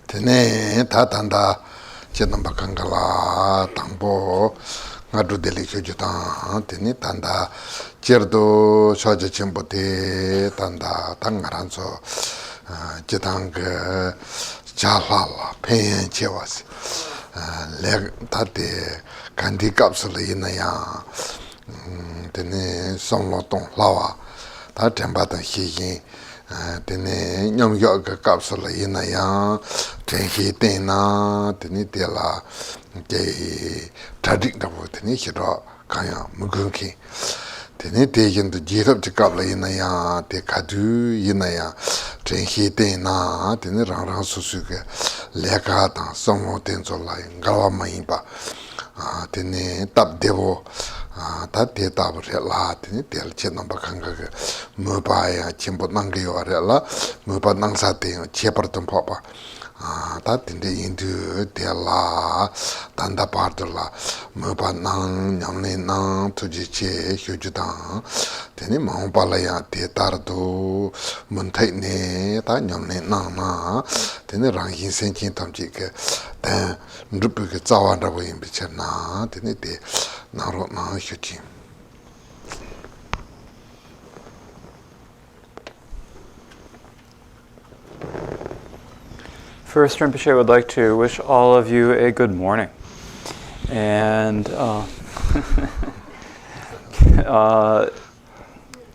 Tene tatanda chenamba kangala tangpo ngadu deli kyujutan tene tanda cherdo shoja chenpo te tanda tangaranzo jetang chalala pen chewasi le tate kandi kapsula inaya tene somlo tong lawa ta temba ta hiyin tene nyamgyo ka kapsula inaya tenhi tena tene tela ke tradik dabo tene hiro kaya mugunki tene te yendo jirab chikabla inaya te kadu inaya tenhi tena tene rang rang susu ke leka tang somlo tenzo la ngalwa mayinpa tene tab devo ta te tab re la tene tel che namba kanga ke mupa ya chenpo nangayo re la mupa nangsa te che partum papa ta tende indu te la tanda parto la mupa nang nyamne nang tuji che hyuju tang tene maungpa la ya te tardo muntai ne ta nyamne nang na tene rangin sen chen tamchi ke ten rupu ke tsawan rabo yin biche na tene te naro na hyuji. First, Rinpoche would like to wish all of you a good morning. And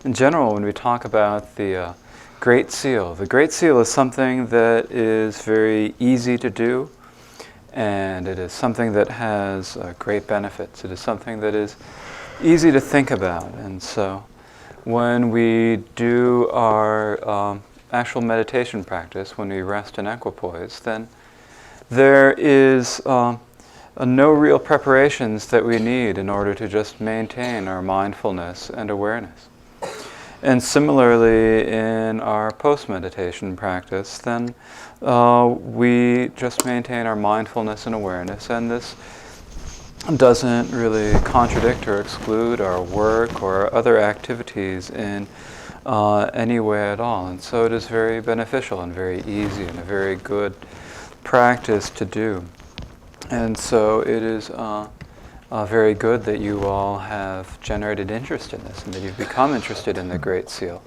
in general, when we talk about the Great Seal is something that is very easy to do, and it is something that has great benefits. It is something that is easy to think about. And so when we do our actual meditation practice, when we rest in equipoise, then there is no real preparations that we need in order to just maintain our mindfulness and awareness. And similarly, in our post-meditation practice, then we just maintain our mindfulness and awareness, and this doesn't really contradict or exclude our work or other activities in any way at all. And so it is very beneficial and very easy and a very good practice to do. And so it is very good that you all have generated interest in this and that you've become interested in the Great Seal.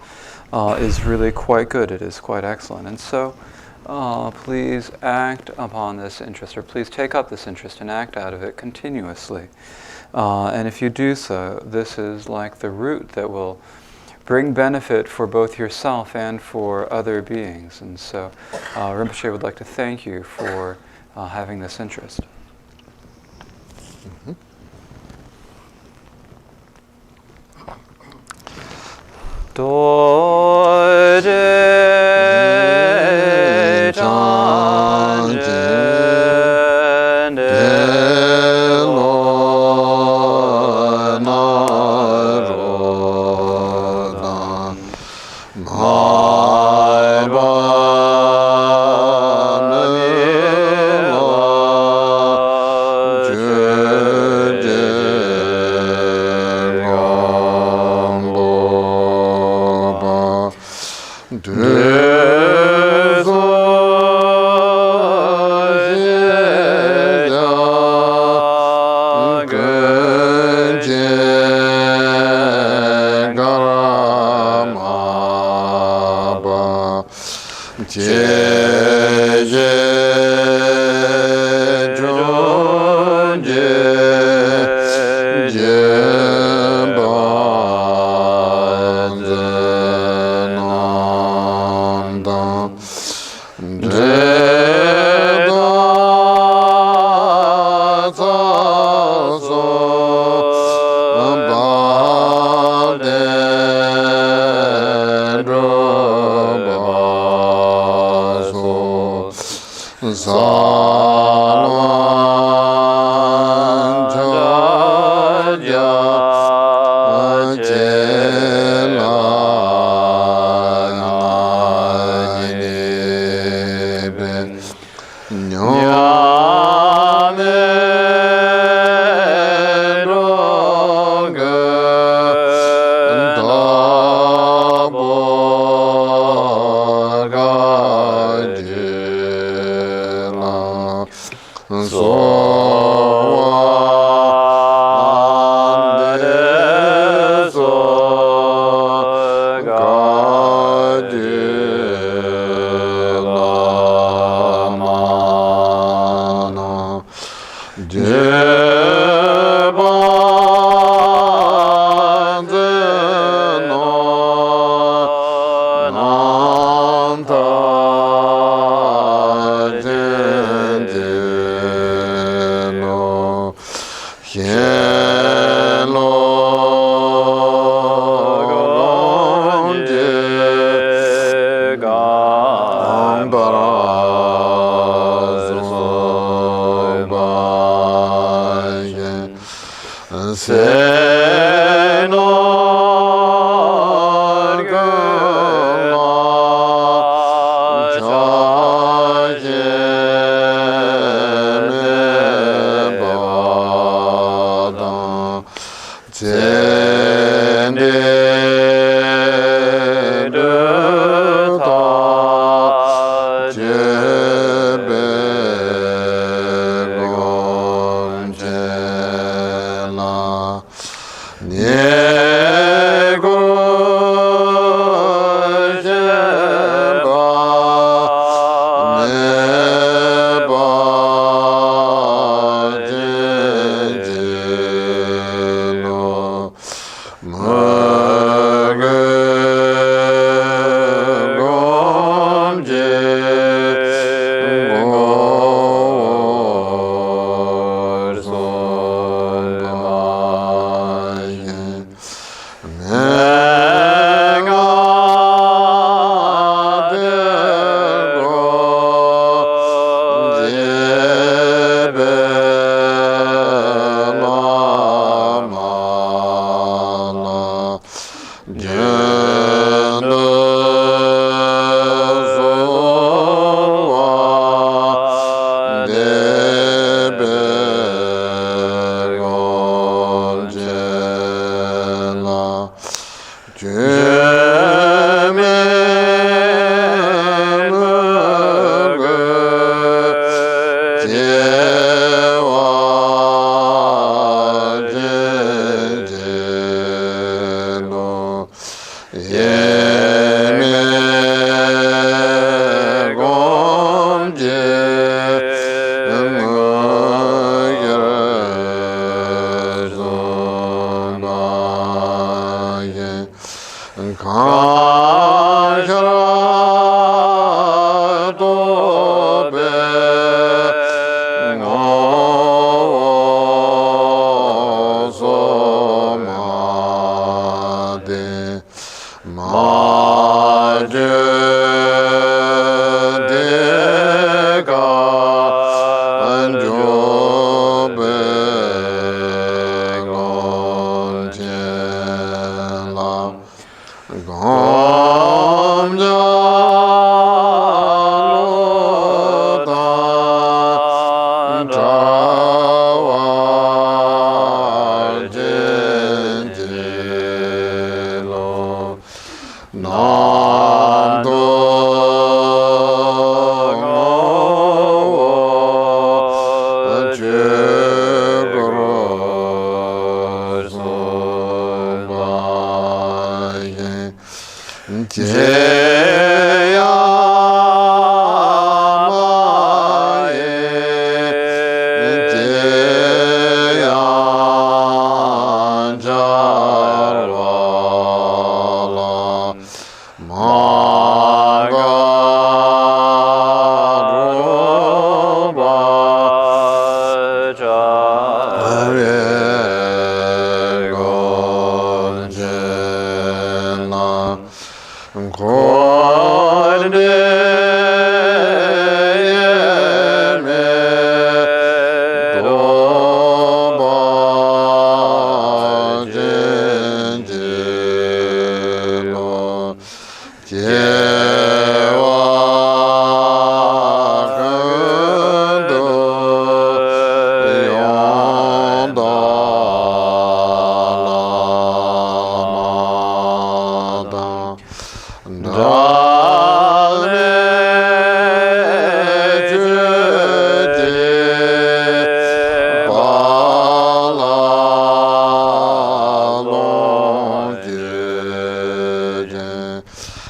Is really quite good. It is quite excellent. And so please act upon this interest, or please take up this interest and act out of it continuously. And if you do so, this is like the root that will bring benefit for both yourself and for other beings. And so Rinpoche would like to thank you for having this interest. Mm-hmm. Dorje Chanje Delo Narodan Marva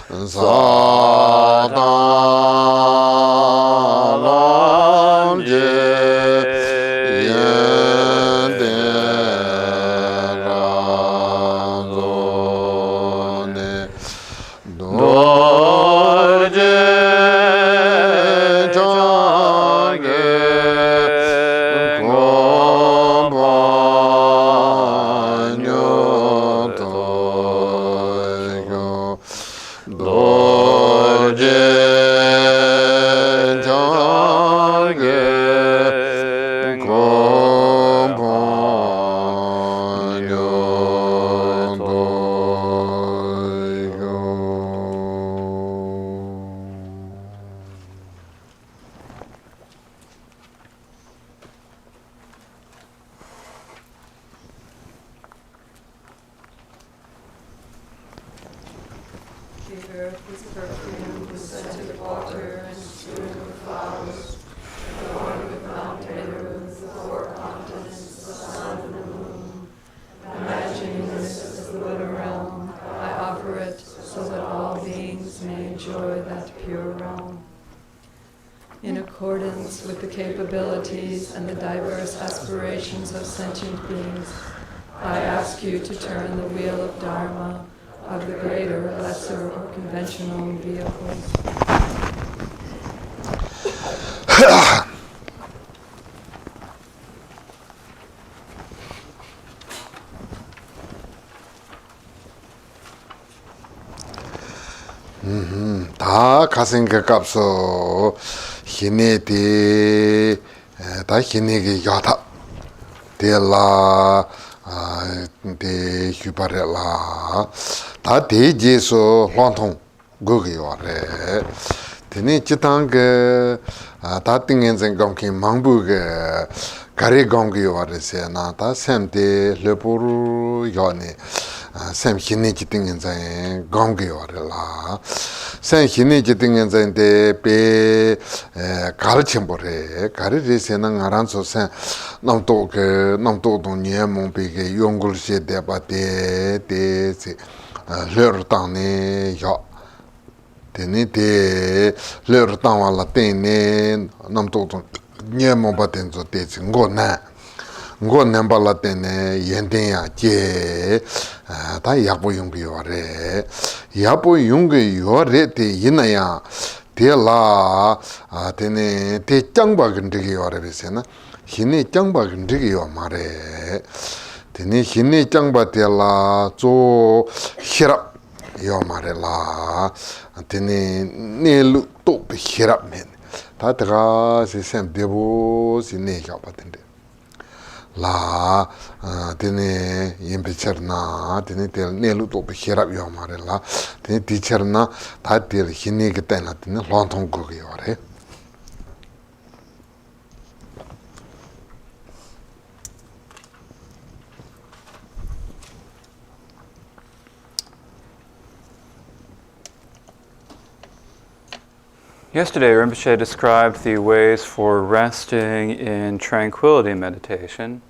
Sadan je yende razone dorje change kompanyo toyo dorje change kompanyo toyo. The earth is perfumed with scented water and strewn with flowers, adorned with mountains, the four continents, the sun and the moon. Imagining this as the Buddha realm, I offer it so that all beings may enjoy that pure realm. In accordance with the capabilities and the diverse aspirations of sentient beings, I ask you to turn the wheel of Dharma of the greater, lesser, or conventional vehicles. 다 가생각 값소 희네디 다 희네게 야다 데라 데 휴바레라 다 대제소 혼통 거기요래 드니 지탕게 다 띵엔zen 감기 망부게 가리 감기요래세나 다 샘데 르포루 요네 샘 희네 지띵엔zen 감기요래라 샘 희네 지띵엔zen데 베 가르침보래 가르리세는 알아서 샘 남도 동네몽 베게 용글시 데바데 데세 르르당네 요 데니데 르르당와라 데네 남도 동네몽 바텐조 데지 ngo나 발라테네 옌데야 제다 야보 용기요래 야보 용기 요래데 이나야 데라 데네 데 짱바근데기 요래베세나 희네 짱바근데기 요 말에 데네 희네 짱바 데라 조 히랍 요 말에라 데네 네루 또 히랍멘 다다가 세셈 데보 시네가 바텐데 라 데네 임베처나 데네 텔 네루도 비히랍 요마레라 데네 디처나 다딜 히니게 때나 데네 론통 거기요래 Yesterday, Rinpoche described the ways for resting in tranquility meditation.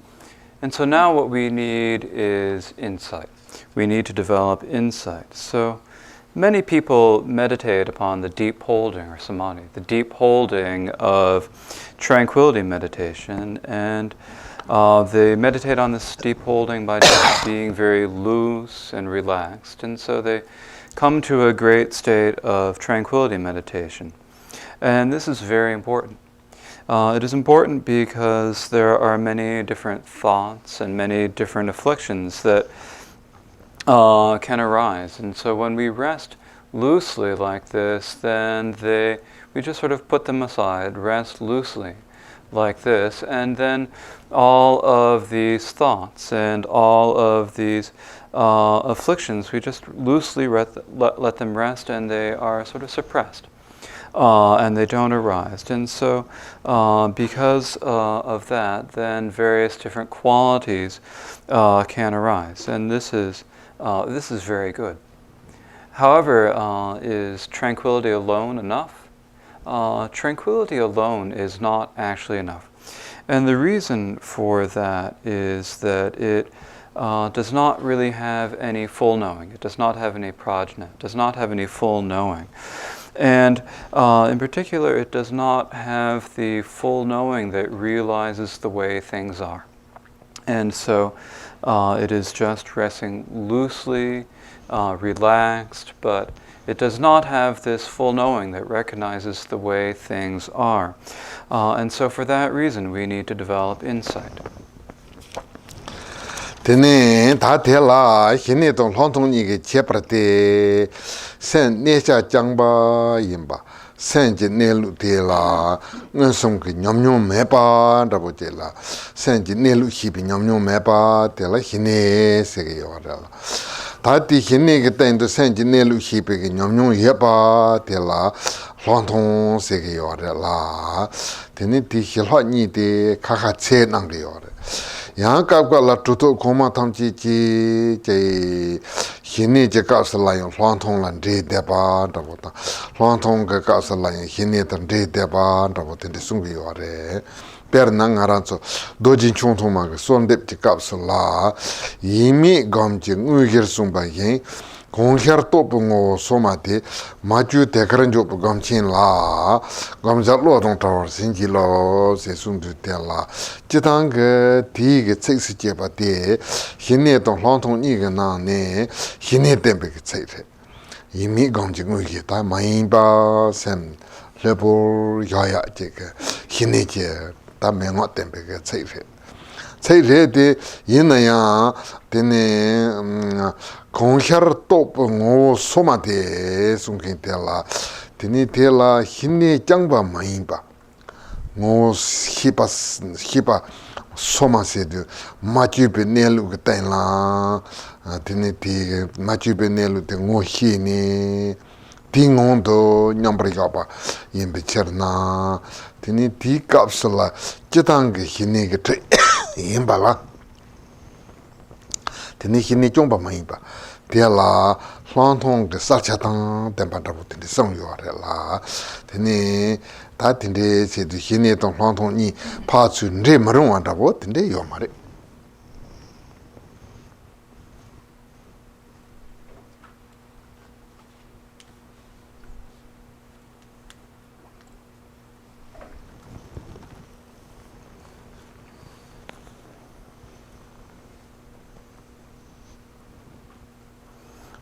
And so now what we need is insight. We need to develop insight. So many people meditate upon the deep holding or samadhi, the deep holding of tranquility meditation. And they meditate on this deep holding by just being very loose and relaxed. And so they come to a great state of tranquility meditation. And this is very important. It is important because there are many different thoughts and many different afflictions that can arise. And so when we rest loosely like this, then we just sort of put them aside, rest loosely like this, and then all of these thoughts and all of these afflictions, we just loosely let them rest, and they are sort of suppressed. And they don't arise. And so because of that, then various different qualities can arise. And this is very good. However, is tranquility alone enough? Tranquility alone is not actually enough. And the reason for that is that it does not really have any full knowing. It does not have any prajna. It does not have any full knowing. And in particular, it does not have the full knowing that realizes the way things are. And so it is just resting loosely, relaxed, but it does not have this full knowing that recognizes the way things are. And so for that reason, we need to develop insight. Tene tatela hine tong lontong ni ge cheprate sen nesha jangba yimba sen je nelu tela ngasong ge nyomnyom mepa dabo tela sen je nelu hibi nyomnyom mepa tela hine sege yora tati hine ge tendo sen je nelu hibi ge nyomnyom yepa tela lontong sege yora la tene ti hilwa ni de kaka che nang ge yora yang kapka la tuto koma tamchi chi che hini je kapsa la yung huantong lan re deba dabo ta huantong ka kapsa la yung hini tan re deba dabo tende sungi yore per na ngaranzo dojin chungtong ma ka son dep je kapsa la yimi gom je ngugir sungpa yin gonghyar topu ngo soma de maju tekaran jopu gomchin la gomjat lo dong tawar sinji lo se sungdu te la jitang ge di ge tseksi jeba de hine tong long tong ni ge na ne hine tempe ge tsekse yimi gomji ngu ge ta mayin ba sem lepo yaya je ge hine je ta mengo tempe ge tsekse tsekse yin na ya tene gonghyar topu ngo soma de sungkin tela tene tela hine jangba mayinba ngo hipa soma se de machupe nelu ke tenla tene ti machupe nelu te ngo hine ti ngondo nyambri gaba yimbe cherna tene ti kapsula jitang hine ke te yimba la tene hine jongba mayinba tela huantong de sarchatang tempa dabu tene song yore la tene ta tene se de hine tong huantong ni pa tsu nre marungwa dabu tene yomare.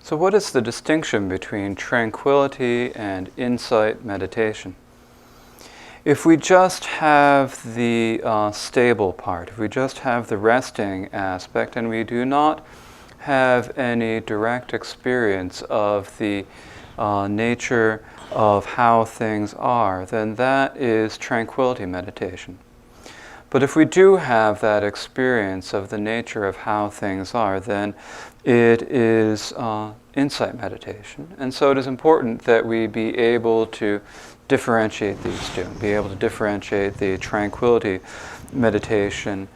So what is the distinction between tranquility and insight meditation? If we just have the stable part, if we just have the resting aspect, and we do not have any direct experience of the nature of how things are, then that is tranquility meditation. But if we do have that experience of the nature of how things are, then it is insight meditation. And so it is important that we be able to differentiate these two, be able to differentiate the tranquility meditation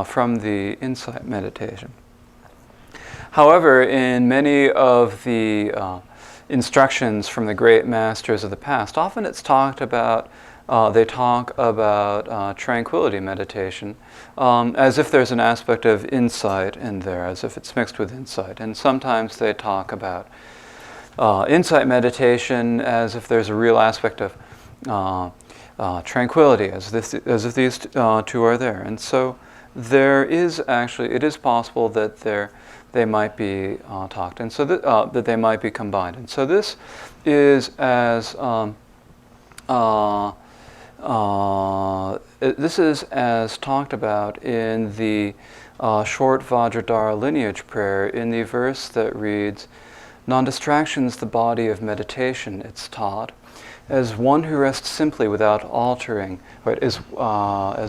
from the insight meditation. However, in many of the instructions from the great masters of the past, often it's talked about they talk about tranquility meditation as if there's an aspect of insight in there, as if it's mixed with insight. And sometimes they talk about insight meditation as if there's a real aspect of tranquility, as if these two are there. And so there is actually, it is possible that they might be talked, and so that they might be combined. And so this is as talked about in the short Vajradhara lineage prayer in the verse that reads, "Non-distraction's the body of meditation," it's taught, as one who rests simply without altering, right, as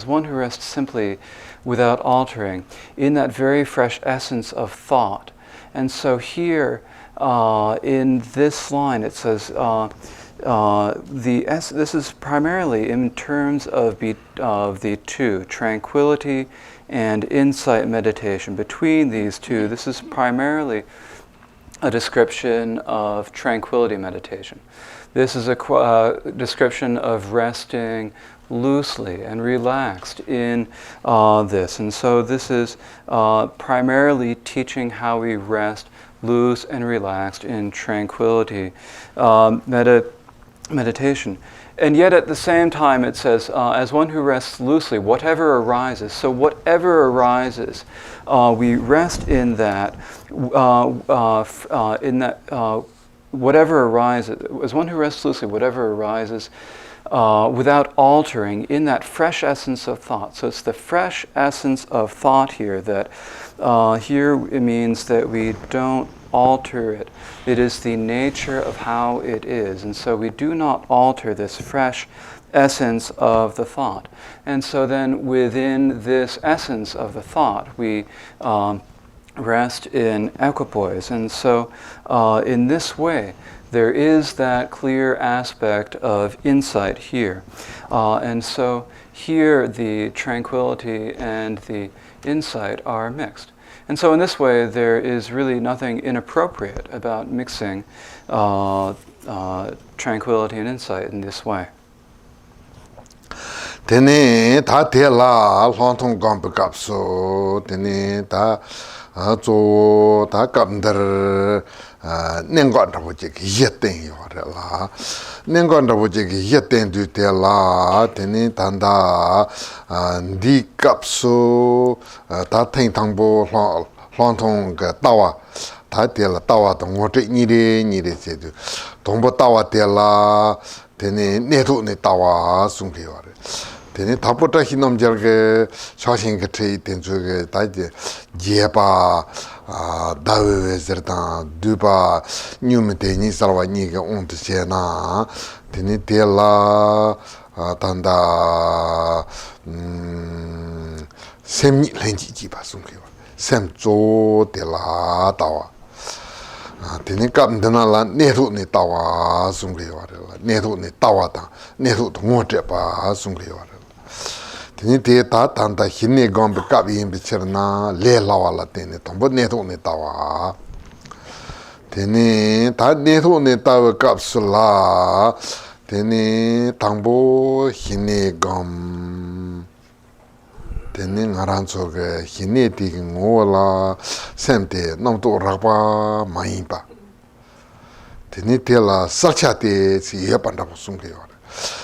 one who rests simply without altering in that very fresh essence of thought. And so here in this line it says, this is primarily in terms of the two, tranquility and insight meditation. Between these two, this is primarily a description of tranquility meditation. This is a description of resting loosely and relaxed in this. And so this is primarily teaching how we rest loose and relaxed in tranquility meditation. And yet at the same time it says, as one who rests loosely, whatever arises. So whatever arises, we rest in that, whatever arises, as one who rests loosely, whatever arises, without altering, in that fresh essence of thought. So it's the fresh essence of thought here that here it means that we don't alter it. It is the nature of how it is. And so we do not alter this fresh essence of the thought. And so then within this essence of the thought, we rest in equipoise. And so in this way, there is that clear aspect of insight here. And so here the tranquility and the insight are mixed. And so in this way, there is really nothing inappropriate about mixing tranquility and insight in this way. Tene ta te la long tong gong pe kap so tene ta zo ta kap der nen gong da bo je ge ye ten yo re la nen gong da bo je ge ye ten du te la tene tan da di kap so ta ten tang bo long tong ge da wa ta te la da wa dong wo zhe ni de je du dong bo da wa te la tene ne tu ne da wa sung ge yo re tene tapota hinom jarge shashin ke trei tenzu ge daje jeba dawe zerta duba nyum te ni salwa ni ge ont sena tene tela tanda sem lenji ji ba sung ge sem zo de la dawa tene kam dana la ne thu ne dawa sung ge wa ne thu ne dawa ta ne thu ngo te ba sung ge wa tene te ta tanda hinne gombe kabi imbe cherna le lawa la tene tombo ne thu ne dawa tene ta ne thu ne dawa kapsula tene tangbo hinne gom tene ngaran soge hinne ti ngola semte namto raba maimba tene te la salcha te si yepanda sungke yo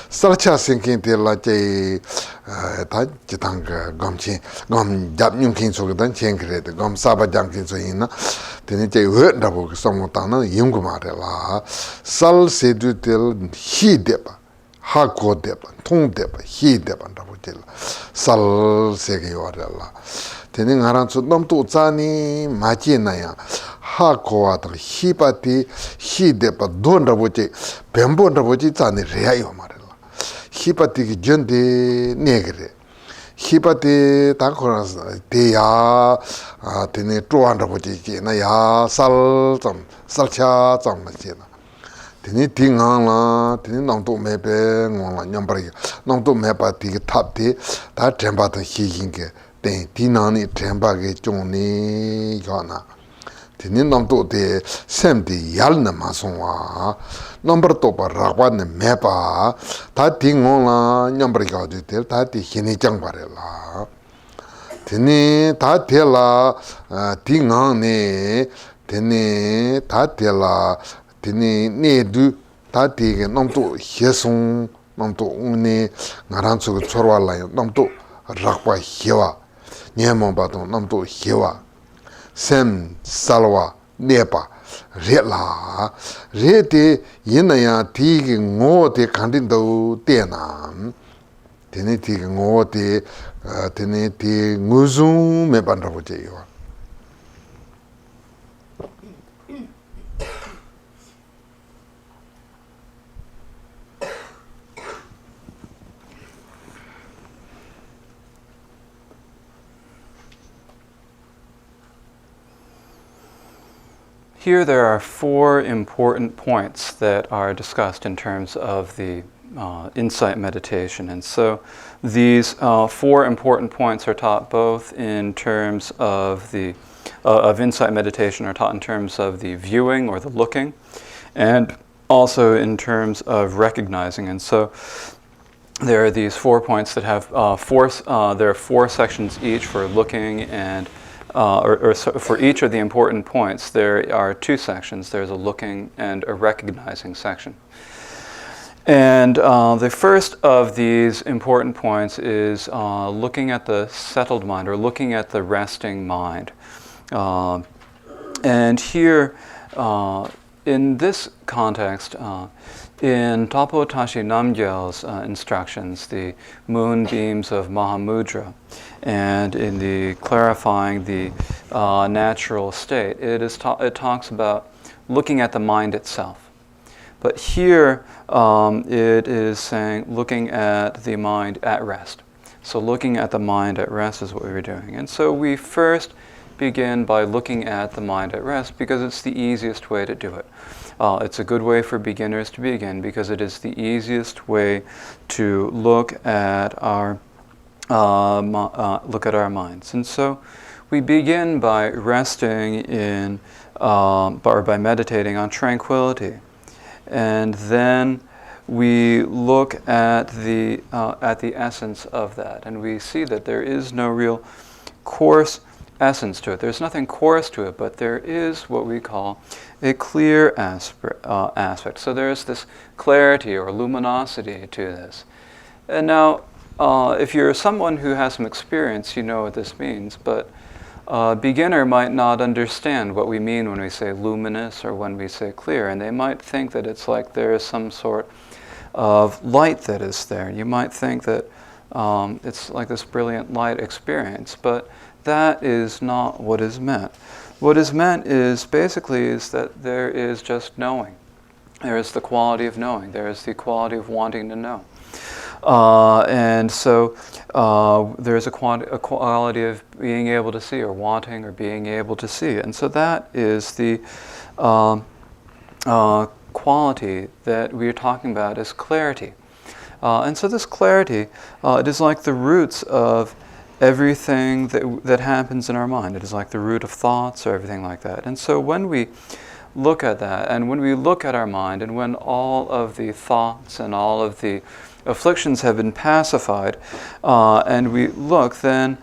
salcha sinkin te la che ta jitang gomchi gom jap nyung kin so dan chen kre de gom saba jang kin so yin na tene che we da bo som ta na yung ma re la sal se du tel hi de ba ha ko de ba tong de ba hi de ba da bo tel sal se ge yo re la tene ngaran so nom tu cha ni ma chi na ya ha ko wa ta hi pa ti hi de ba don da bo che bembo da bo chi cha ni re ya yo ma hipati ki jonde negre hipati takora te ya tene tuanda boji na ya salcha cham na chena tene tingang la tene nangto mebe ngwa nyambari nangto meba ti thap te ta temba ta hi hinge ten tinani temba ge chongni yana tene namto te semdi yal na masongwa number to pa rakwa ne mepa ta tingon la nyambar ga de tel ta ti hini chang bare la tene ta te la tingang ne tene ta te la tene ne du ta ti ge namto hyesong namto une ngaran chu chorwa la namto rakwa hewa nyemo ba to namto hewa sem salwa nepa re la re te yin ya ti ge ngo te kandin do te na tene ti ge ngo te tene ti nguzum me ban ro je yo Here there are four important points that are discussed in terms of the insight meditation. And so these four important points are taught both in terms of the of insight meditation, are taught in terms of the viewing or the looking, and also in terms of recognizing. And so there are these 4 points that have there are 4 sections each for looking and for each of the important points there are 2 sections. There's a looking and a recognizing section. And the first of these important points is looking at the settled mind, or looking at the resting mind. And here, in this context, in Tapo Tashi Namgyal's instructions, the moonbeams of Mahamudra, and in the clarifying the natural state, it talks about looking at the mind itself. But here it is saying looking at the mind at rest. So looking at the mind at rest is what we were doing. And so we first begin by looking at the mind at rest because it's the easiest way to do it. It's a good way for beginners to begin because it is the easiest way to look at our minds. And so we begin by resting in, or by meditating on tranquility. And then we look at the essence of that, and we see that there is no real coarse essence to it. There's nothing coarse to it, but there is what we call a clear aspect. So there's this clarity or luminosity to this. And now, if you're someone who has some experience, you know what this means, but a beginner might not understand what we mean when we say luminous or when we say clear, and they might think that it's like there is some sort of light that is there. You might think that it's like this brilliant light experience, but that is not what is meant. What is meant is basically is that there is just knowing. There is the quality of knowing. There is the quality of wanting to know. And so there's a quality of being able to see, or wanting, or being able to see. And so that is the quality that we are talking about as clarity. And so this clarity, it is like the roots of everything that happens in our mind. It is like the root of thoughts or everything like that. And so when we look at that, and when we look at our mind, and when all of the thoughts and all of the afflictions have been pacified, and we look, then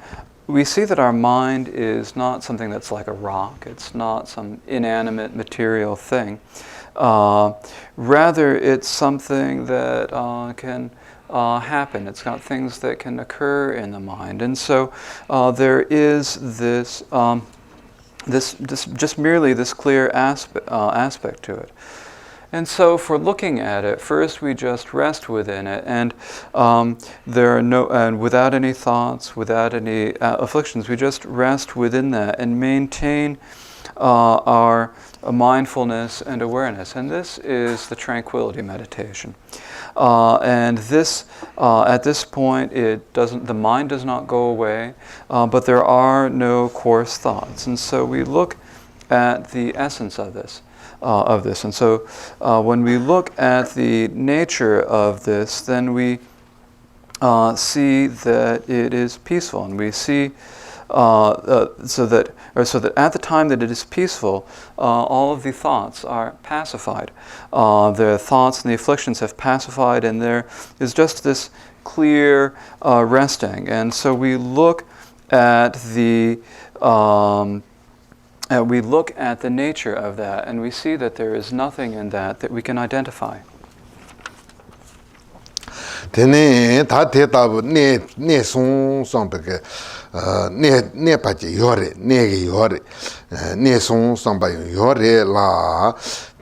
we see that our mind is not something that's like a rock. It's not some inanimate material thing. Rather, it's something that can happen. It's got things that can occur in the mind. And so there is this, just merely this clear aspect to it. And so for looking at it, first we just rest within it, and there are no, and without any thoughts, without any afflictions, we just rest within that and maintain our mindfulness and awareness. And this is the tranquility meditation. And this, at this point, the mind does not go away, but there are no coarse thoughts. And so we look at the essence of this. And so when we look at the nature of this, then we see that it is peaceful, and we see so that at the time that it is peaceful, all of the thoughts are pacified. The thoughts and the afflictions have pacified, and there is just this clear resting. And so we look at the nature of that, and we see that there is nothing in that we can identify. Tene ta te tabu ne song peke ne pache yore ne ge yore ne song ba yore la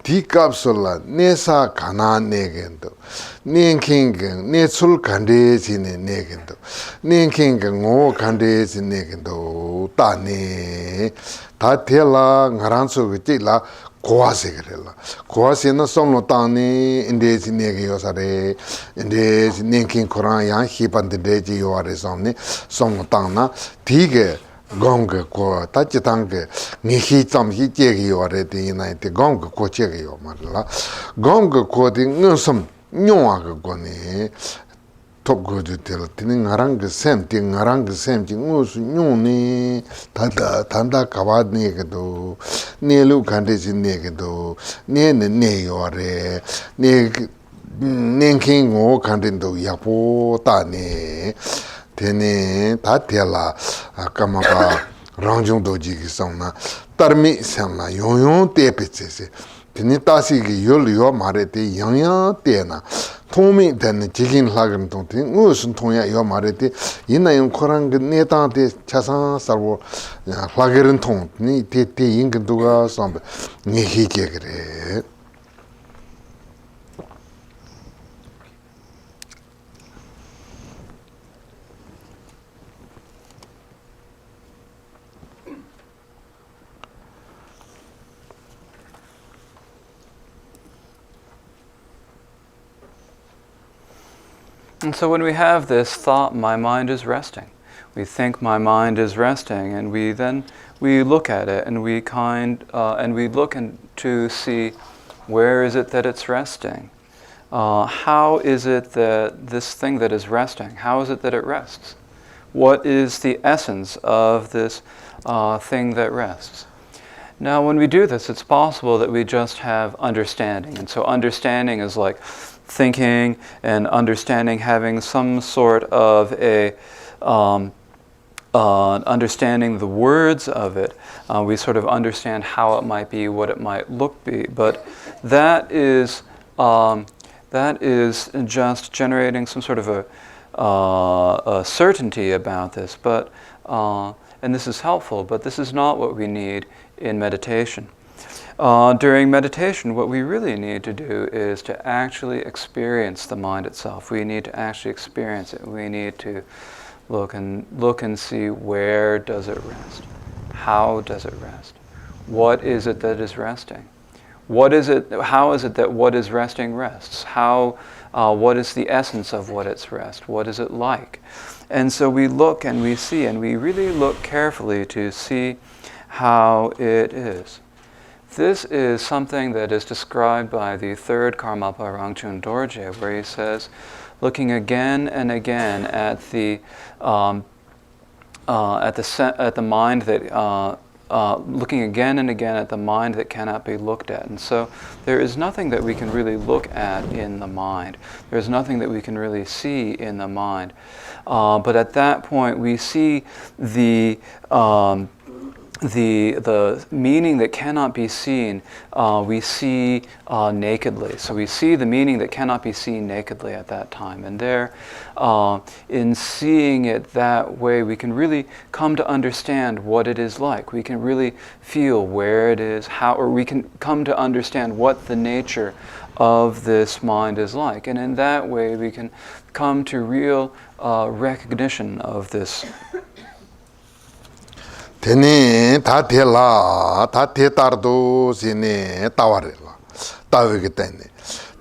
ti kapsula ne sa kana ne gendo ne king ne sul kande sine ne gendo ne king ngo kande sine gendo ta ne ta te la ngaran so ge la Koase gerela. Koase na somno tani indesi nege yosare, indesi ninkin koran yang hipan deji yoare somni somno tana tige gonga ko tachitange nihi tam hi jegi yoare de inaite gonga ko jegi yomarla. Gonga ko de ngusum nyuwa ko ne top go to tell tin ngarang the same thing ngarang the same thing us nyuni tanda kawad ne ke do ne lu khande sin ne ke do ne yore ne nenking ngo khande do yapo ta ne tene ta tela kamapa Rangjung Dorje ki songna tarmi samna yon te peche se tini tasi ki yol yo mare te yang te na thongmi tene jikin lagan tong te ngusun thongya yo mare te ina yung korang ne tang te chasan sarwo lagarin thong ni te yin duga sombe ngehi ke kare. And so when we have this thought, my mind is resting, we think my mind is resting, and we look at it and we look to see where is it that it's resting. How is it that this thing that is resting, how is it that it rests? What is the essence of this thing that rests? Now, when we do this, it's possible that we just have understanding. And so understanding is like thinking, and understanding having some sort of a understanding the words of it. We sort of understand how it might be, what it might look be. But that is just generating some sort of a certainty about this. But and this is helpful, but this is not what we need in meditation. During meditation, what we really need to do is to actually experience the mind itself. We need to actually experience it. We need to look and see, where does it rest? How does it rest? What is it that is resting? What is it? How is it that what is resting rests? What is the essence of what it's rest? What is it like? And so we look and we see, and we really look carefully to see how it is. This is something that is described by the third Karmapa, Wangchuk Dorje, where he says, looking again and again at the mind that looking again and again at the mind that cannot be looked at. And so there is nothing that we can really look at in the mind. There's nothing that we can really see in the mind. But at that point, we see the meaning that cannot be seen, we see nakedly. So we see the meaning that cannot be seen nakedly at that time. And there, in seeing it that way, we can really come to understand what it is like. We can really feel where it is, or we can come to understand what the nature of this mind is like. And in that way, we can come to real recognition of this. Tene ta te tardo sine tawarela tawege tene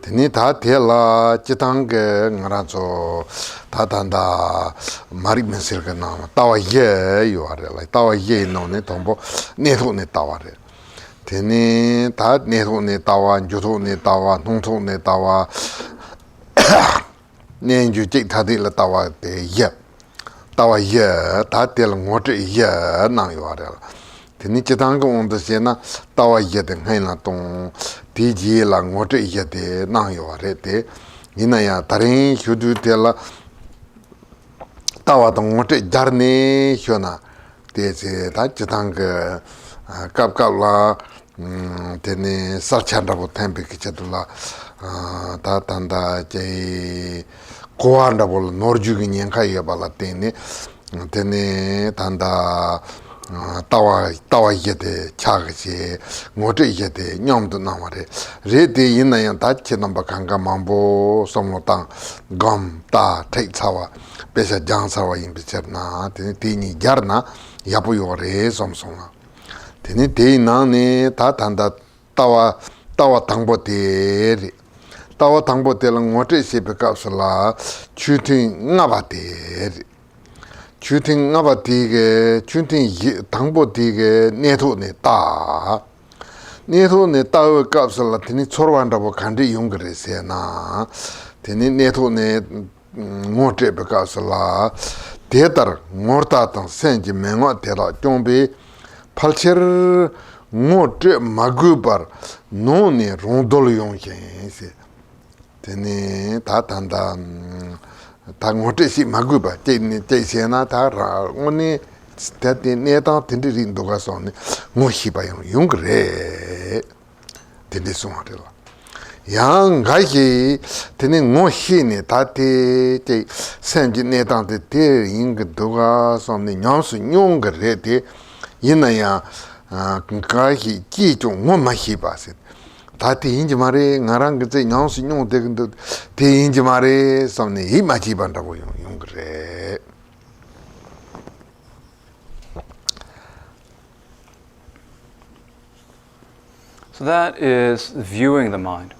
tene ta la chitang ngarazo ta tanda marik mesel ka na tawa ye yuarela tawa ye no ne tombo ne tho ne taware tene ta ne tho ne tawa jodo ne tawa nong tho ne tawa ne ju chik ta de la tawa te ye tawa ye ta tel ngote ye nang yuarela teni chitang on de sena tawa ye de ngai na tong ti ji la ngote ye de nang yuare te ina ya tarin hudu tela tawa tong ngote jarne hyona te se ta chitang kap la teni sarchanda bo tempe ki chatula ta tanda je koanda bol norjugi nyanka ye bala tene tanda tawa yede chagje ngote yede nyamdo namare re de yinaya ta chenamba kanga mambo somotang gam ta thai chawa pesa jang sawa yin bicherna teni jarna yapu yore somsonga teni de na ne ta tanda tawa tangbo de tawa tangbo de la ngote sepe kapsala chuting ngabate chuting ngabate chuting tangbo de neto ne ta kapsala teni chorwanda bo khandi yongre se na teni neto ne ngote because la theater ngorta tang senji mengo tera tombe palcher ngote magubar no ne rondol yongchen se tene ta tanda ta ngote si maguba te sena ta ra oni tete neta tindirin doga sonne ngo hiba yongre tende sonarela yang gaji tene ngo hine tate te senji neta te ing doga sonne nyamsu nyongre te yinaya gaji ji jo ngo ma hiba se tate inji mare ngarang ge nyamsu nyong de te inji mare sonne hi ma ji ban da go yongre. So that is viewing the mind.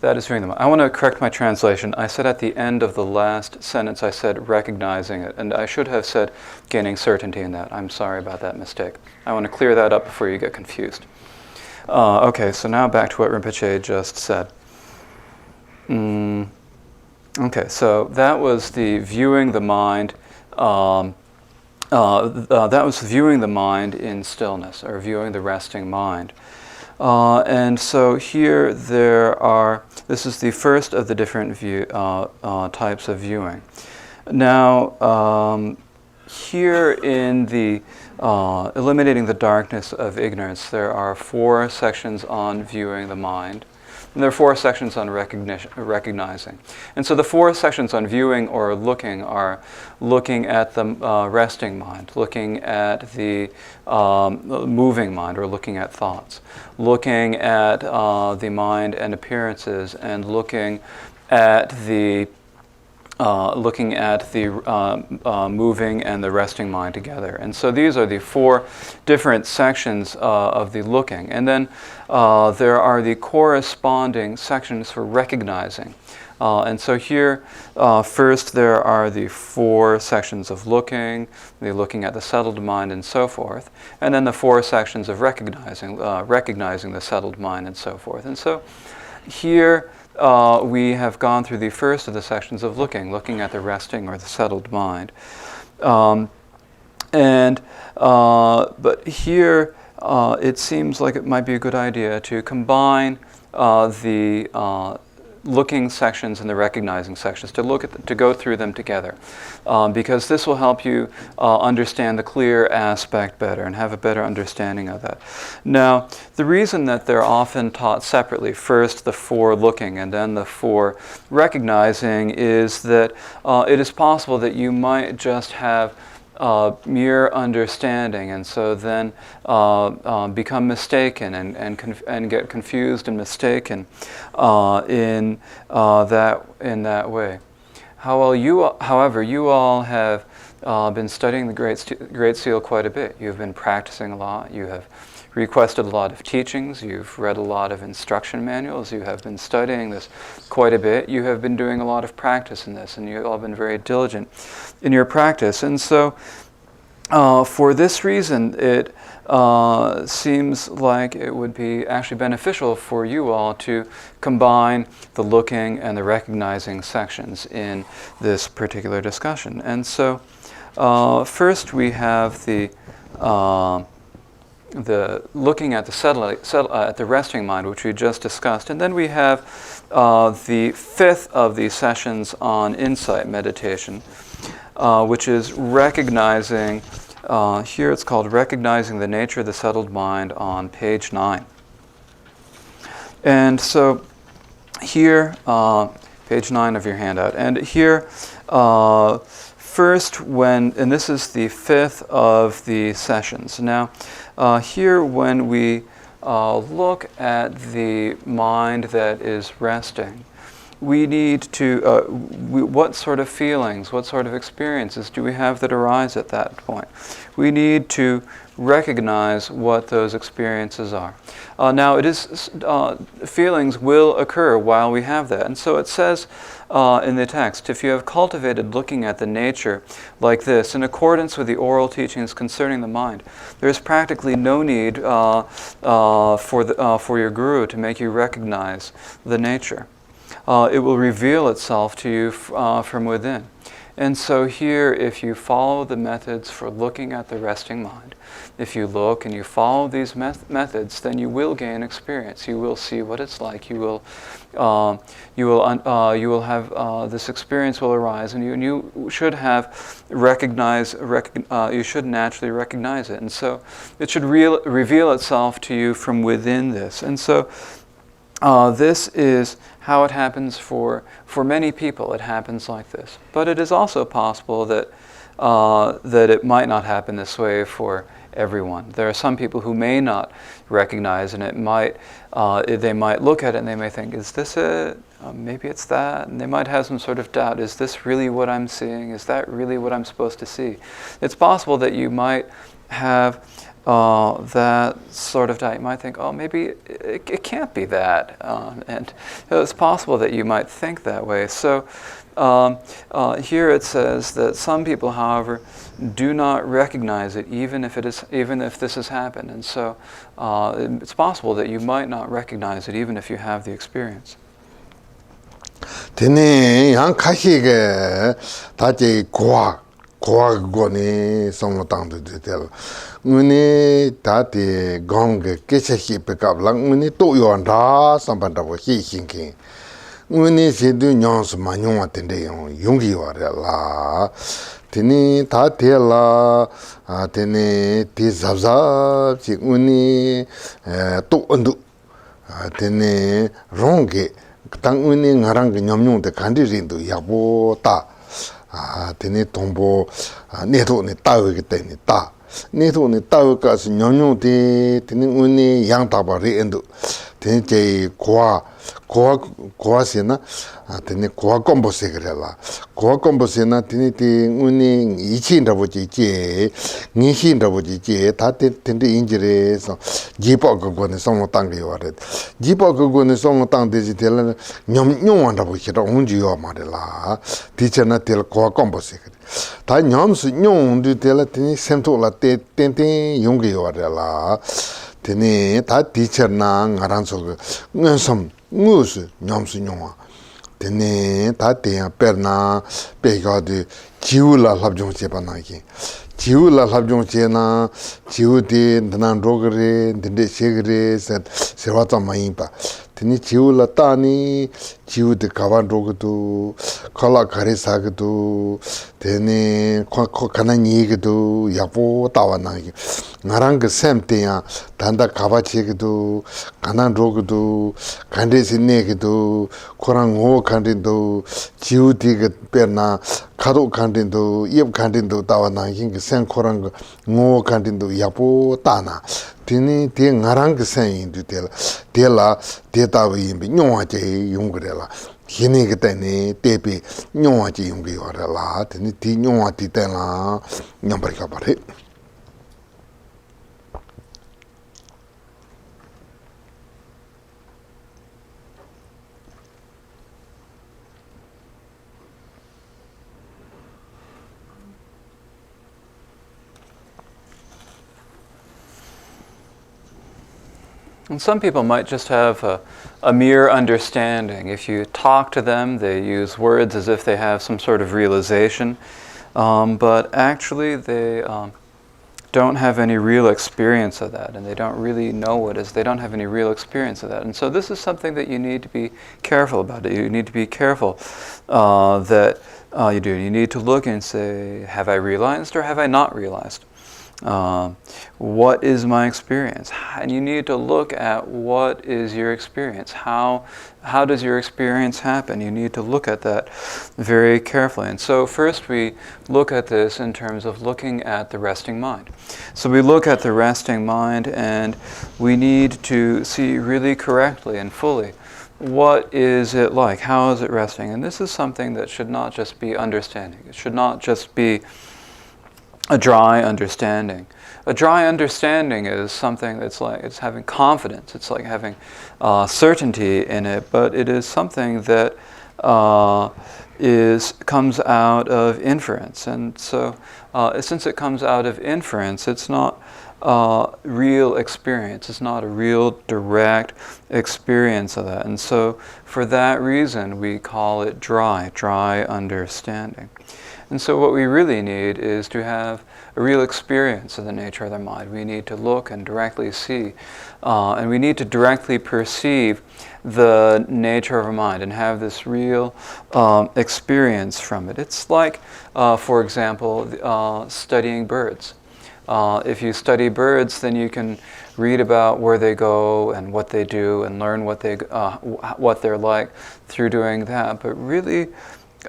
That is viewing the mind. I want to correct my translation. I said at the end of the last sentence, I said recognizing it, and I should have said gaining certainty in that. I'm sorry about that mistake. I want to clear that up before you get confused. Okay, so now back to what Rinpoche just said. Okay, so that was the viewing the mind. That was viewing the mind in stillness, or viewing the resting mind. And so here this is the first of the different types of viewing. Now, here in the eliminating the darkness of ignorance, there are 4 sections on viewing the mind. And there are 4 sections on recognizing. And so the 4 sections on viewing or looking are looking at the resting mind, looking at the moving mind, or looking at thoughts, looking at the mind and appearances, and looking at the moving and the resting mind together. And so these are the 4 different sections of the looking. And then there are the corresponding sections for recognizing. And so here, first there are the 4 sections of looking, the looking at the settled mind and so forth, and then the 4 sections of recognizing the settled mind and so forth. And so here, we have gone through the first of the sections of looking at the resting or the settled mind. But here it seems like it might be a good idea to combine the looking sections and the recognizing sections, to go through them together, because this will help you understand the clear aspect better and have a better understanding of that. Now, the reason that they're often taught separately, first the 4 looking and then the 4 recognizing, is that it is possible that you might just have mere understanding, and so then become mistaken and get confused and mistaken in that way. However, you all have been studying the Great Seal quite a bit. You've been practicing a lot. You have requested a lot of teachings. You've read a lot of instruction manuals. You have been studying this quite a bit. You have been doing a lot of practice in this, and you've all been very diligent in your practice. And so for this reason, it seems like it would be actually beneficial for you all to combine the looking and the recognizing sections in this particular discussion. And so first we have the looking at the resting mind, which we just discussed, and then we have the 5th of the sessions on insight meditation, which is recognizing. Here it's called recognizing the nature of the settled mind on page 9. And so here, page 9 of your handout, and here first and this is the 5th of the sessions. Now, here when we look at the mind that is resting, we need to, what sort of feelings, what sort of experiences do we have that arise at that point? We need to recognize what those experiences are. Now, it is feelings will occur while we have that. And so it says in the text, if you have cultivated looking at the nature like this in accordance with the oral teachings concerning the mind, there's practically no need for your guru to make you recognize the nature. it will reveal itself to you from within. And so here, if you follow the methods for looking at the resting mind, if you look and you follow these methods, then you will gain experience. You will see what it's like. You will have this experience will arise, and you should have you should naturally recognize it. And so it should reveal itself to you from within this. And so this is how it happens for many people. It happens like this. But it is also possible that that it might not happen this way for everyone. There are some people who may not recognize, and it might they might look at it and they may think, "Is this it? Maybe it's that." And they might have some sort of doubt. Is this really what I'm seeing? Is that really what I'm supposed to see? It's possible that you might have that sort of doubt. You might think, "Oh, maybe it can't be that," and it's possible that you might think that way. So here it says that some people, however, do not recognize it, even if this has happened. And so it's possible that you might not recognize it, even if you have the experience. Tene yang kashi taje kwa goni somo tangdo tel. Nguni tate gong kesehi pekap lang nguni to yo anda sambanda bo hi hinking. Nguni sedu nyons manyon atende yongi ware la. Tene tate la tene ti zabza chi nguni to andu. Tene ronge tang nguni ngarang nyomnyong de kandi rindu yabo ta. Tene tombo neto ne tawe ke tene ta. Neto ne tawe ka si nyomnyong de tene nguni yang taba re endu. Tene che kwa se na tene kwa kombo se kare la. Kwa kombo se na tene te nguni ichi ndabo che ngishi ndabo che ta tene injire so jipa ko ne somo tangge ware. Jipa ko ne somo tangde ji tele nyomnyong ndabo che da unji yo ma de la. Teacher na tel kwa kombo se kare. Ta nyom su nyong du tele tene sento la ten yonge ware la. Tene ta teacher na ngaran so ngsom ngus nyomsu nyongwa. Tene ta te perna pega de jiula labjong chepa na ki. Jiula labjong che na jiu de nan rogre de segre serwata maimpa. Tene jiula tani jiu de kawan rogdu kala kare sagdu tene kana nyigdu yapo tawa na ki. Narang sem te ya tanda kaba chegdu kanan rogdu kande sinegdu korang ngo kandindo jiu dig perna kado kandindo yeb kandindo tawa na king sen korang ngo kandindo yapo tana tini te ngarang sen indu tela tawa yimbi nyongwa che yungrela hini gitene tepe nyongwa che yungri warela tini ti nyongwa ti tena nyambari kabare. And some people might just have a mere understanding. If you talk to them, they use words as if they have some sort of realization, but actually they don't have any real experience of that, and they don't really know what is. They don't have any real experience of that. And so this is something that you need to be careful about. You need to be careful that you do. You need to look and say, have I realized or have I not realized? What is my experience? And you need to look at what is your experience. How does your experience happen? You need to look at that very carefully. And so first we look at this in terms of looking at the resting mind. So we look at the resting mind and we need to see really correctly and fully what is it like? How is it resting? And this is something that should not just be understanding. It should not just be a dry understanding. A dry understanding is something that's like, it's having confidence, it's like having certainty in it, but it is something that comes out of inference. And so since it comes out of inference, it's not real experience. It's not a real direct experience of that. And so for that reason, we call it dry understanding. And so what we really need is to have a real experience of the nature of the mind. We need to look and directly see, and we need to directly perceive the nature of our mind and have this real experience from it. It's like, for example, studying birds. If you study birds, then you can read about where they go and what they do and learn what they're like through doing that. But really,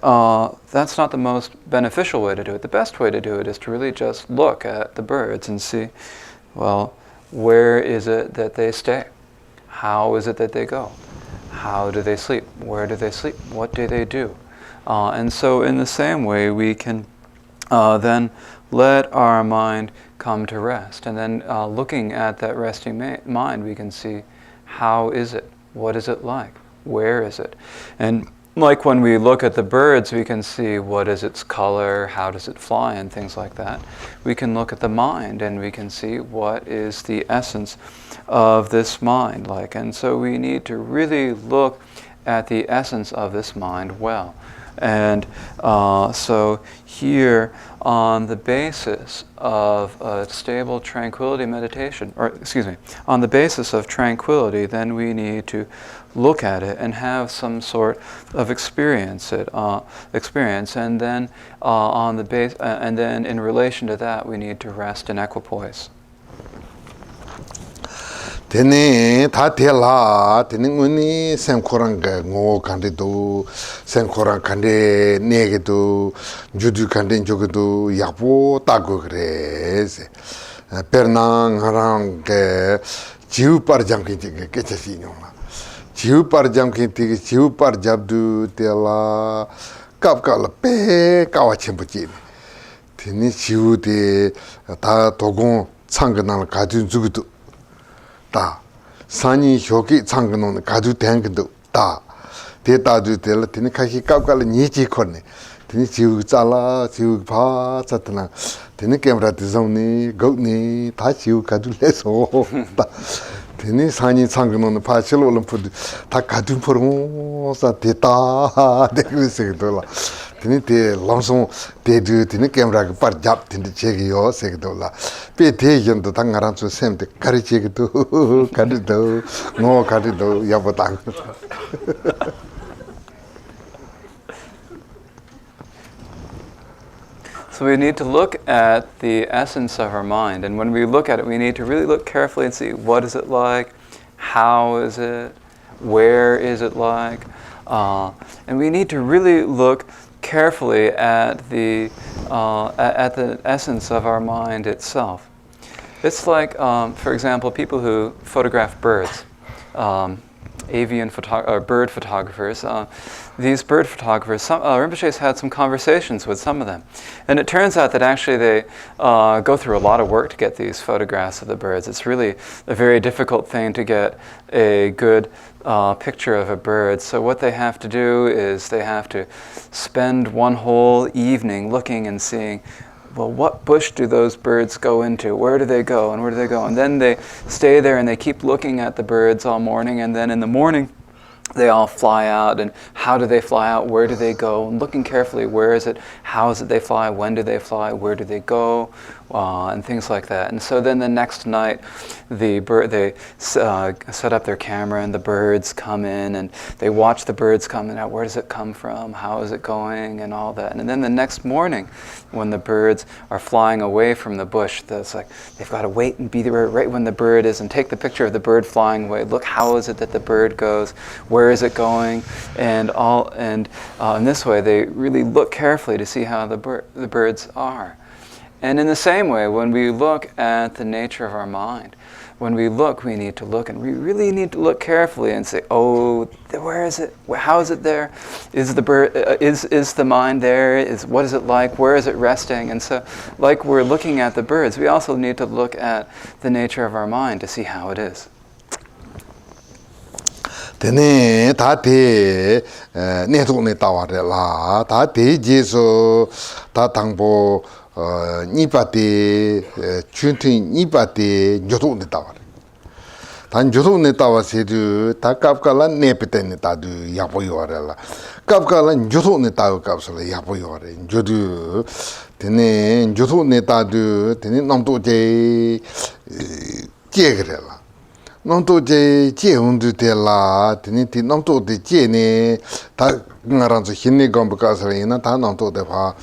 that's not the most beneficial way to do it. The best way to do it is to really just look at the birds and see, well, where is it that they stay? How is it that they go? How do they sleep? Where do they sleep? What do they do? And so in the same way, we can then let our mind come to rest. And then looking at that resting mind, we can see, how is it? What is it like? Where is it? And like when we look at the birds, we can see what is its color, how does it fly, and things like that. We can look at the mind and we can see what is the essence of this mind like. And so we need to really look at the essence of this mind well. And so here, on the basis of a stable tranquility meditation, on the basis of tranquility, then we need to look at it and have some sort of experience, and then and then in relation to that, we need to rest in equipoise. Tene tatela tene nguni semkorang ngo kandido semkorang kande negedo judu kande jogedo yapo tago grese pernang harang ke jiu par jam ke chasi nyoma jiu par jam ke jiu par jabdu tela kap kala pe kawachim buchi tene jiu de ta togon changnal kadun jugudu 다 산이 효기 창근은 가주 땡근도 다 대다주 될 때는 가시 깝깔 니지 코네 되니 지우 잘라 지우 봐 잤더나 되니 카메라 디자인이 고니 다 지우 가주 내서 다 되니 산이 창근은 파실 올림푸드 다 가주 포르모사 대다 되그세도라 되니 대 랑송 대드 되니 카메라 그 잡 되니 제기요 세도라 pe 대전도 당가랑 좀 셈데 가르치기도 가르도 뭐 가르도 야보다. So we need to look at the essence of our mind, and when we look at it, we need to really look carefully and see, what is it like, how is it, where is it like, and we need to really look carefully at the essence of our mind itself. It's like, for example, people who photograph birds, bird photographers. These bird photographers, Rinpoche's had some conversations with some of them. And it turns out that actually they go through a lot of work to get these photographs of the birds. It's really a very difficult thing to get a good picture of a bird. So what they have to do is they have to spend one whole evening looking and seeing, well, what bush do those birds go into? Where do they go? And where do they go? And then they stay there and they keep looking at the birds all morning. And then in the morning, they all fly out. And how do they fly out? Where do they go? And looking carefully, where is it? How is it they fly? When do they fly? Where do they go? And things like that. And so then the next night, they set up their camera and the birds come in and they watch the birds come in. Where does it come from? How is it going? And all that. And then the next morning, when the birds are flying away from the bush, it's like they've got to wait and be there right when the bird is and take the picture of the bird flying away. Look, how is it that the bird goes? Where is it going? And in this way, they really look carefully to see how the birds are. And in the same way, when we look at the nature of our mind, when we look, we need to look, and we really need to look carefully and say, oh, where is it? How is it there? Is the bird? Is the mind there? What is it like? Where is it resting? And so, like we're looking at the birds, we also need to look at the nature of our mind to see how it is. Tene tate neto ne taware la tate jeso ta tangbo 니바데 춘팅 니바데 조도 네다와 단 조도 네다와 세드 다갑깔라 네페테네 다두 야보요라라 갑깔라 조도 네다와 갑슬라 야보요레 조두 데네 조도 네다두 데네 남도제 제그레라 남도제 제운드텔라 데네 티 남도데 제네 다 ngaranzo hinne gambakasalina ta namtode pha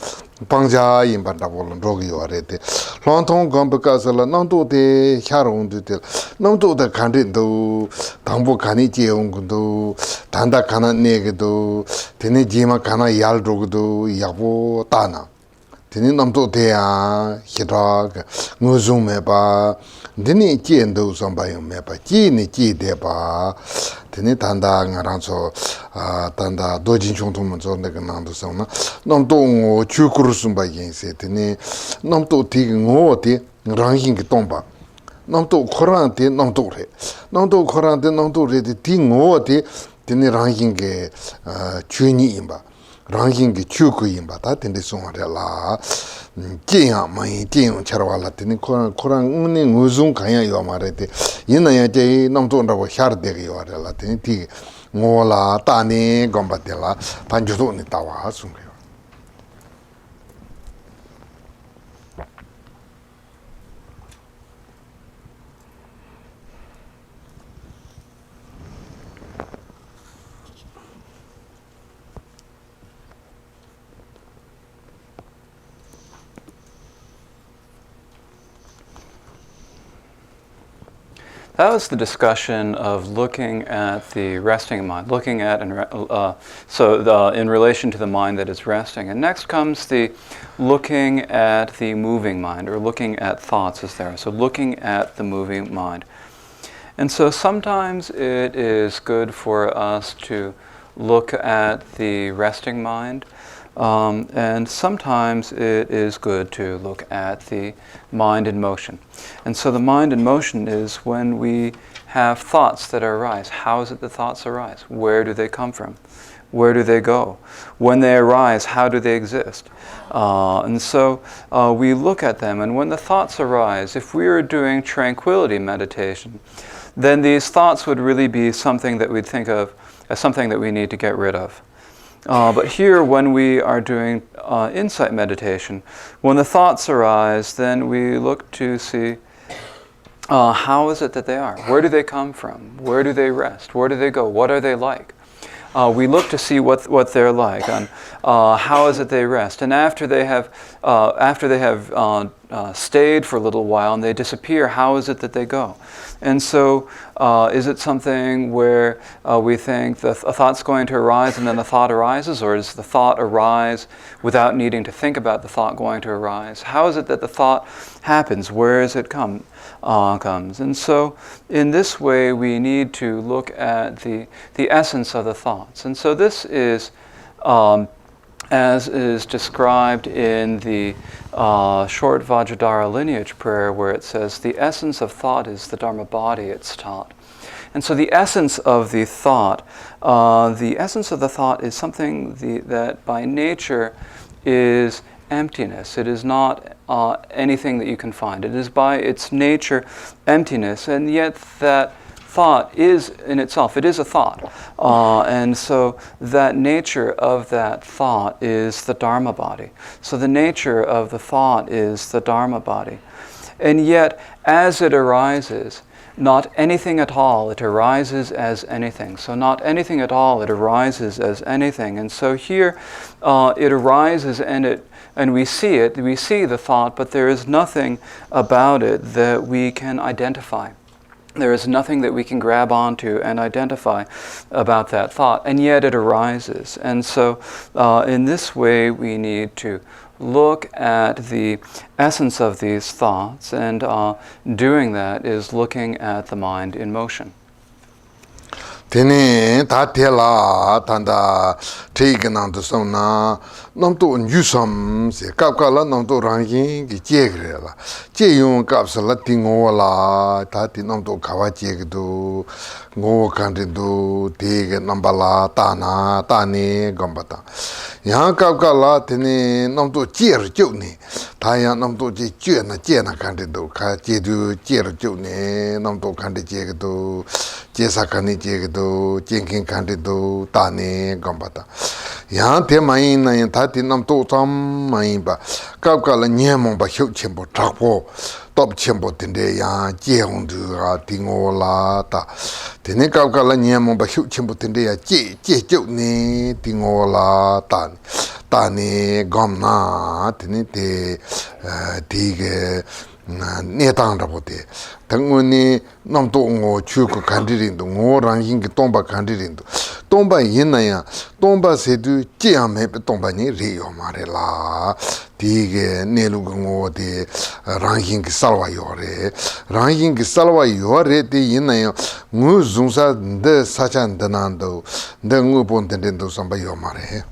pangja yimbanda bolon rogi yorete lontong gambakasala namtode hyarongde namtode khandindo tangbo khani jeongdo danda khana negedo tene jima khana yal rogdo yabo tana tene namtode ya hidrak nguzum meba dene jendo sambayo meba jini jideba tene tanda ngaranzo tanda dojin chongtong zo nega nando sona namto ngo chukuru sumba yense tene namto ti ngo ti ranging tomba namto khoran ti namto re ti ngo ti tene ranging ge chuni imba ranging ge chuku imba ta tende songa la jiya mai jiya charwala tene khoran ngune nguzung kanya yo marete yina ya je namto ndago hyar de yo la tene ti ngola tani gombatela panjudo ni tawa sungyo. That was the discussion of looking at the resting mind, looking at in relation to the mind that is resting. And next comes the looking at the moving mind, or looking at thoughts as there. So looking at the moving mind. And so sometimes it is good for us to look at the resting mind, and sometimes it is good to look at the mind in motion. And so the mind in motion is when we have thoughts that arise. How is it the thoughts arise? Where do they come from? Where do they go? When they arise, how do they exist? And so we look at them, and when the thoughts arise, if we are doing tranquility meditation, then these thoughts would really be something that we'd think of as something that we need to get rid of. But here, when we are doing insight meditation, when the thoughts arise, then we look to see how is it that they are? Where do they come from? Where do they rest? Where do they go? What are they like? We look to see what they're like, and how is it they rest. And after they have stayed for a little while and they disappear, how is it that they go? And so is it something where we think a thought's going to arise and then the thought arises, or does the thought arise without needing to think about the thought going to arise? How is it that the thought happens? Where does it comes? And so in this way we need to look at the essence of the thoughts. And so this is as is described in the short Vajradhara lineage prayer, where it says, the essence of thought is the Dharma body it's taught. And so the essence of the thought is something that by nature is emptiness. It is not anything that you can find. It is by its nature emptiness, and yet that thought is in itself, it is a thought. And so that nature of that thought is the Dharma body. So the nature of the thought is the Dharma body. And yet, as it arises, not anything at all, it arises as anything. So not anything at all, it arises as anything. And so here, it arises and we see it, we see the thought, but there is nothing about it that we can identify. There is nothing that we can grab onto and identify about that thought, and yet it arises. And so in this way we need to look at the essence of these thoughts, and doing that is looking at the mind in motion. Tene ta tela tanda tegenando sona namto nyusam se kapkala namto rangi ki jegrela jeyun kapsala tingola ta ti namto kawa jegdo ngo kandido tege nambala tana tane gambata yang kapka la tene namto jer jone ta yang namto je jena kande do ka je du jer jone namto kande je do je sakani je do jenkin kande do ta ne gambata yang te mai na yang ta ti namto tam mai ba kapka la nyemo ba hyu chembo trapo top chembo tende yang je hong du ga tingo la ta tene kapka la nyemo ba hyu chembo tende ya je jone tingo la ta tani gomna tini te tige netang rabote tangoni namto ngo chuko kandirindu ngo rangingi tomba kandirindu tomba yinaya tomba sedu jiyame pe tomba ni riyo mare la tige neluga ngo de rangingi salwa yore rangingi salwa yore de yinaya ngu zungsa de sachan danando de ngu pontendendo samba yo mare.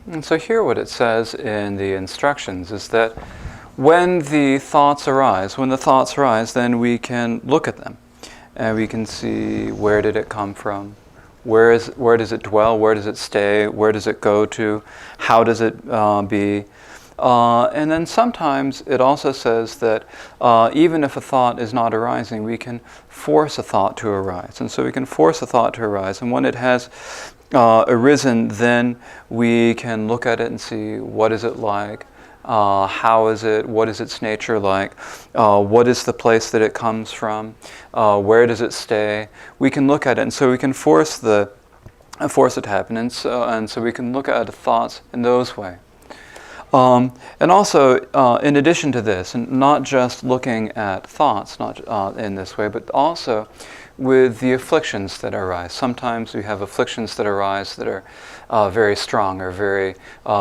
And so here what it says in the instructions is that when the thoughts arise, then we can look at them. And we can see, where did it come from? Where does it dwell? Where does it stay? Where does it go to? How does it be? And then sometimes it also says that even if a thought is not arising, we can force a thought to arise. And so we can force a thought to arise. And when it has arisen, then we can look at it and see, what is it like? How is it? What is its nature like? What is the place that it comes from? Where does it stay? We can look at it, and so we can force it to happen. And so we can look at thoughts in those ways. And also, in addition to this, and not just looking at thoughts, not in this way, but also with the afflictions that arise. Sometimes we have afflictions that arise that are very strong or very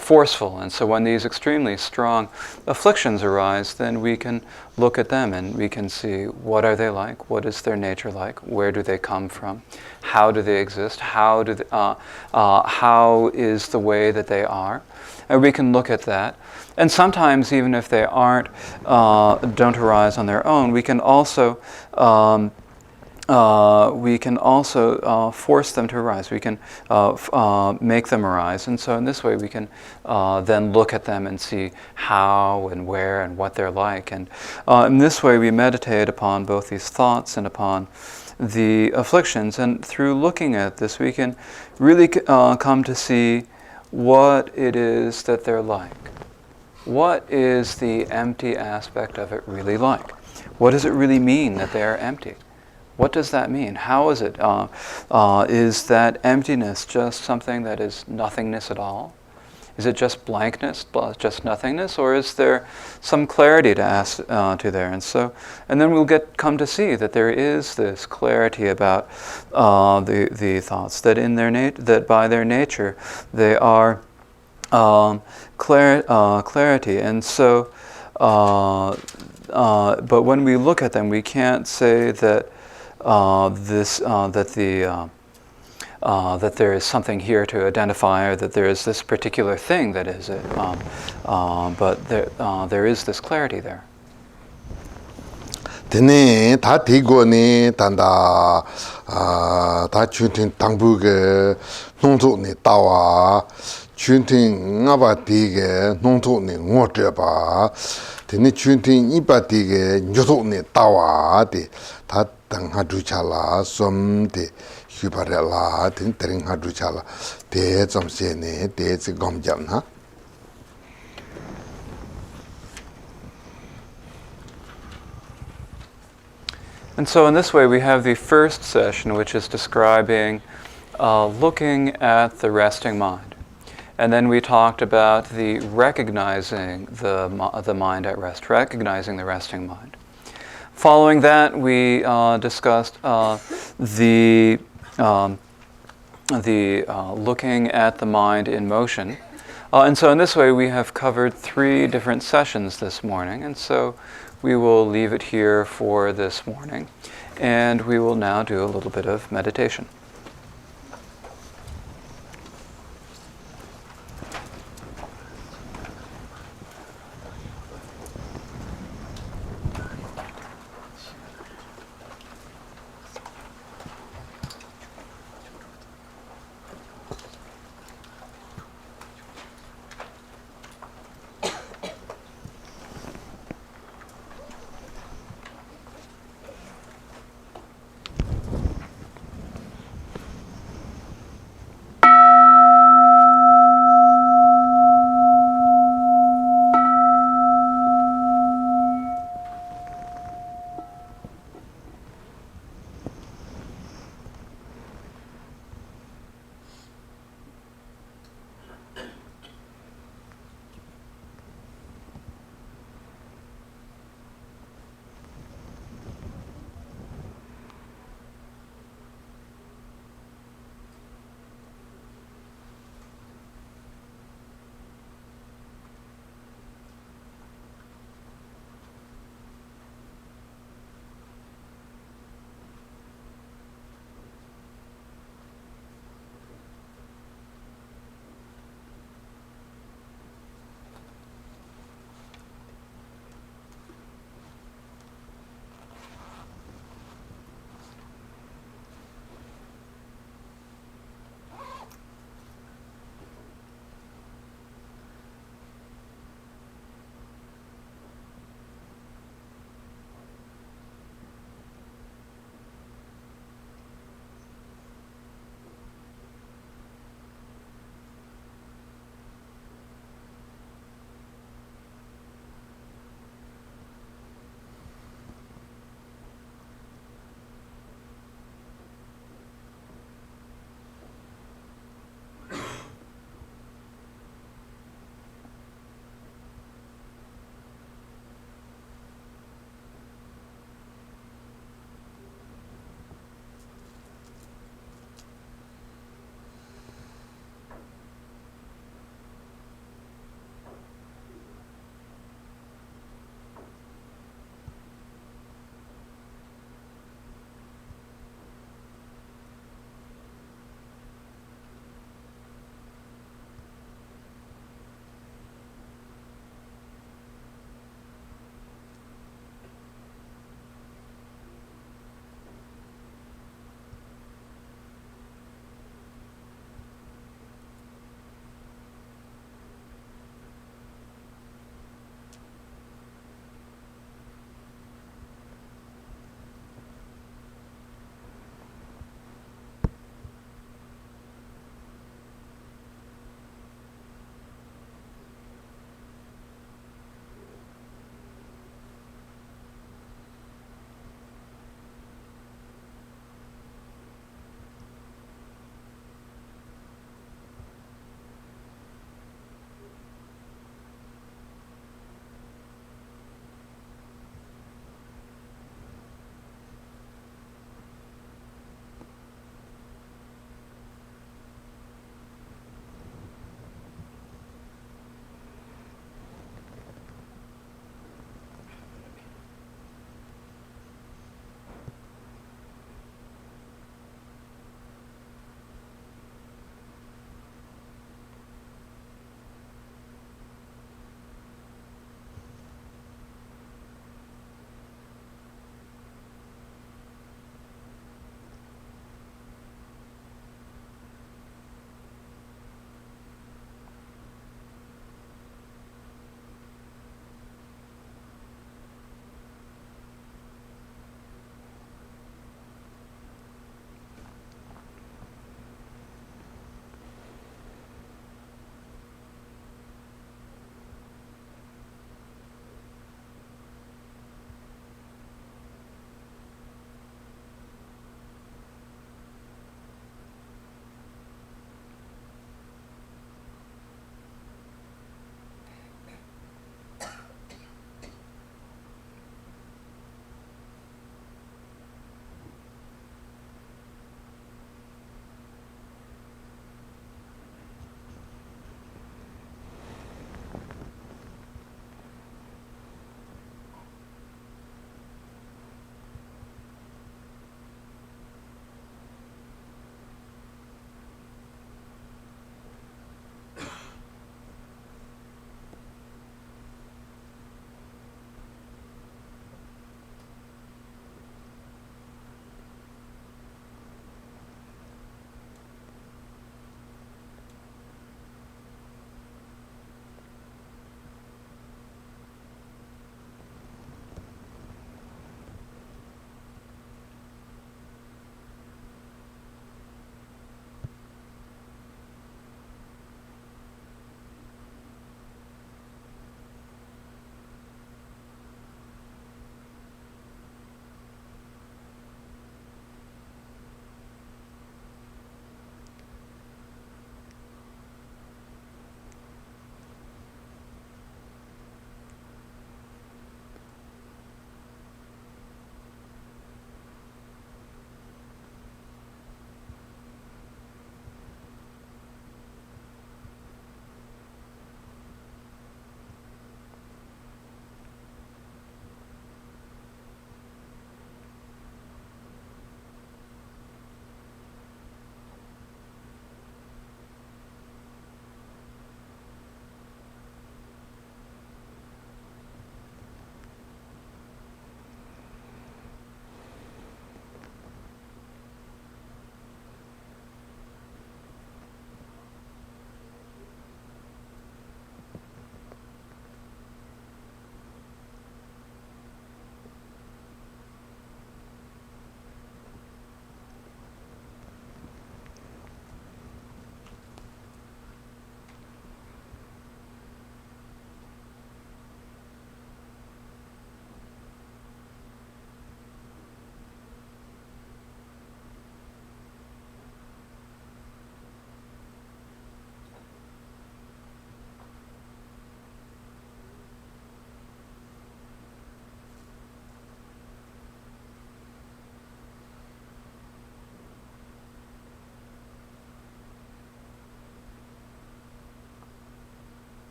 forceful. And so when these extremely strong afflictions arise, then we can look at them and we can see, what are they like? What is their nature like? Where do they come from? How do they exist? How is the way that they are? And we can look at that. And sometimes, even if they don't arise on their own, we can also force them to arise. We can make them arise. And so in this way we can then look at them and see how and where and what they're like. And in this way we meditate upon both these thoughts and upon the afflictions. And through looking at this we can really come to see what it is that they're like. What is the empty aspect of it really like? What does it really mean that they are empty? What does that mean? How is it? Is that emptiness just something that is nothingness at all? Is it just blankness, just nothingness, or is there some clarity to there? And then we'll come to see that there is this clarity about the thoughts, that that by their nature they are clarity. And so, but when we look at them, we can't say that that there is something here to identify, or that there is this particular thing that is it. But there is this clarity there. Tene ta tigo ne tanda ta chuntin tangbu ge nongzo ne tawa chuntin ngaba tige nongzo ne ngote ba tene chuntin iba tige nyozo ne tawa de ta tangha duchala som de hyparela tin tringha duchala de zamse ne de gomjam na. And so in this way we have the first session, which is describing looking at the resting mind. And then we talked about the recognizing the mind at rest, recognizing the resting mind. Following that, we discussed the looking at the mind in motion. And so in this way we have covered 3 different sessions this morning. And so we will leave it here for this morning. And we will now do a little bit of meditation.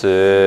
Se